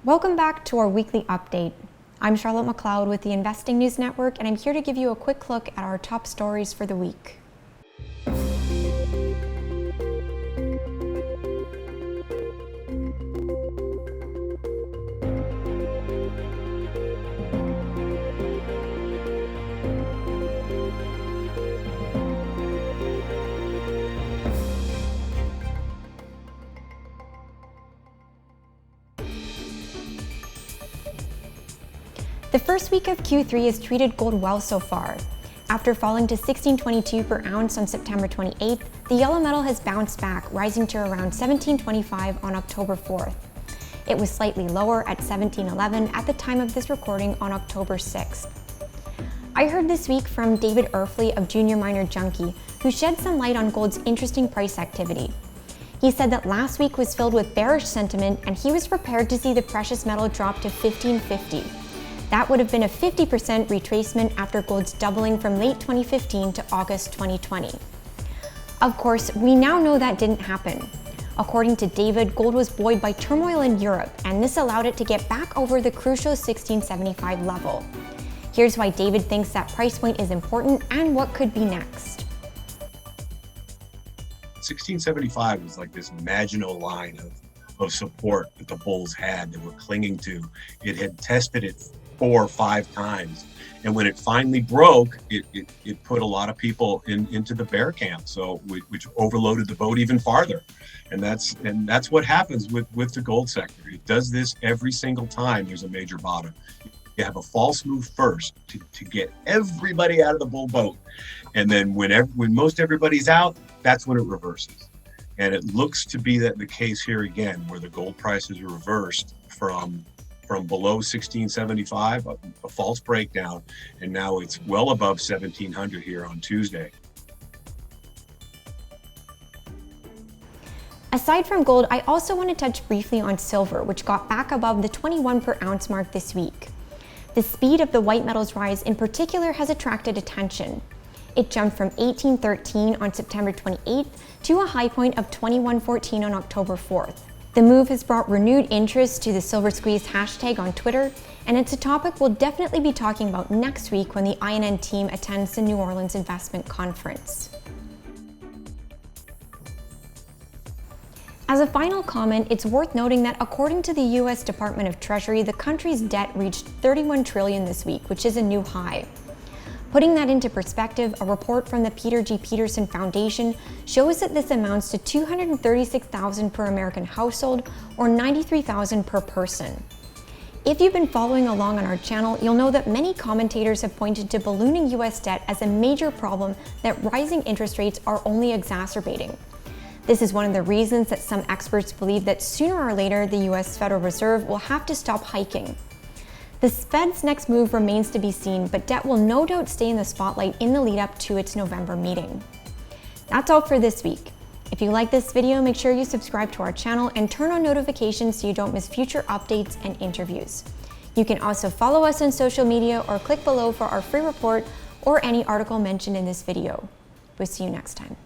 Welcome back to our weekly update. I'm Charlotte McLeod with the Investing News Network, and I'm here to give you a quick look at our top stories for the week. The first week of Q3 has treated gold well so far. After falling to $16.22 per ounce on September 28th, the yellow metal has bounced back, rising to around $17.25 on October 4th. It was slightly lower at $17.11 at the time of this recording on October 6th. I heard this week from David Erfley of Junior Miner Junkie, who shed some light on gold's interesting price activity. He said that last week was filled with bearish sentiment, and he was prepared to see the precious metal drop to $15.50. That would have been a 50% retracement after gold's doubling from late 2015 to August 2020. Of course, we now know that didn't happen. According to David, gold was buoyed by turmoil in Europe, and this allowed it to get back over the crucial 1675 level. Here's why David thinks that price point is important and what could be next. 1675 was like this Maginot line of support that the bulls had that were clinging to. It had tested it 4 or 5 times, and when it finally broke, it put a lot of people into the bear camp, so which overloaded the boat even farther. And that's what happens with the gold sector. It does this every single time there's a major bottom. You have a false move first to get everybody out of the bull boat, and then when most everybody's out, that's when it reverses. And it looks to be that the case here again, where the gold price is reversed from below 1675, a false breakdown, and now it's well above 1700 here on Tuesday. Aside from gold, I also want to touch briefly on silver, which got back above the 21 per ounce mark this week. The speed of the white metal's rise in particular has attracted attention. It jumped from 1813 on September 28th to a high point of 2114 on October 4th. The move has brought renewed interest to the Silver Squeeze hashtag on Twitter, and it's a topic we'll definitely be talking about next week when the INN team attends the New Orleans Investment Conference. As a final comment, it's worth noting that according to the US Department of Treasury, the country's debt reached $31 trillion this week, which is a new high. Putting that into perspective, a report from the Peter G. Peterson Foundation shows that this amounts to $236,000 per American household, or $93,000 per person. If you've been following along on our channel, you'll know that many commentators have pointed to ballooning US debt as a major problem that rising interest rates are only exacerbating. This is one of the reasons that some experts believe that sooner or later the US Federal Reserve will have to stop hiking. The Fed's next move remains to be seen, but debt will no doubt stay in the spotlight in the lead up to its November meeting. That's all for this week. If you like this video, make sure you subscribe to our channel and turn on notifications so you don't miss future updates and interviews. You can also follow us on social media or click below for our free report or any article mentioned in this video. We'll see you next time.